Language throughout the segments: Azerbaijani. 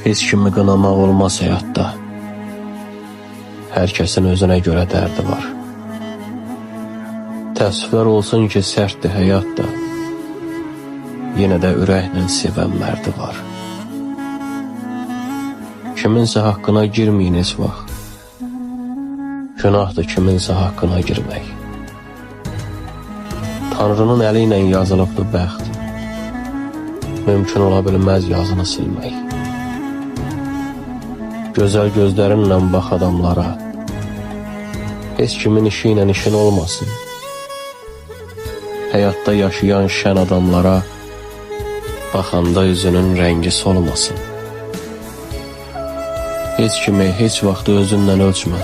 Heç kimi qınamaq olmaz həyatda. Hər kəsin özünə görə dərdi var. Təəssüflər olsun ki, sərtdir həyat da, yenə də ürəklə sevən mərdi var. Kiminsə haqqına girməyin heç vaxt. Günahdır kiminsə haqqına girmək. Tanrının əli ilə yazılıbdır bəxt. Mümkün ola bilməz yazını silmək. Gözəl gözlərinlə bax adamlara. Heç kimin işi ilə işin olmasın. Həyatda yaşayan şən adamlara baxanda üzünün rəngi solmasın. Heç kimi heç vaxt özünlə ölçmə.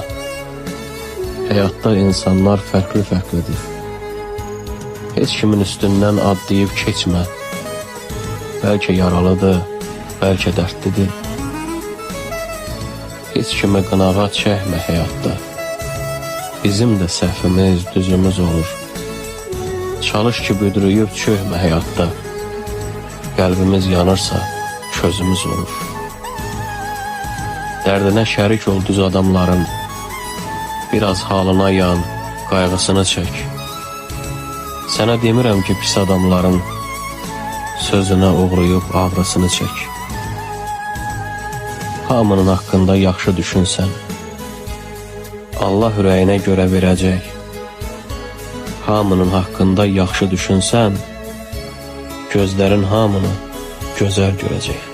Həyatda insanlar fərqli-fərqlidir. Heç kimin üstündən adlayıb keçmə. Bəlkə yaralıdır, bəlkə dərdlidir. Heç kimi qınağa çəkmə həyatda. Bizim də səhvimiz, düzümüz olur. Çalış ki, büdrüyüb çökmə həyatda. Qəlbimiz yanırsa, közümüz olur. Dərdinə şərik ol düz adamların. Biraz halına yan, qayğısını çək. Sənə demirəm ki, pis adamların sözünə uğrayıb ağrısını çək. Hamının haqqında yaxşı düşünsən, Allah ürəyinə görə verəcək. Hamının haqqında yaxşı düşünsən, gözlərin hamını gözəl görəcək.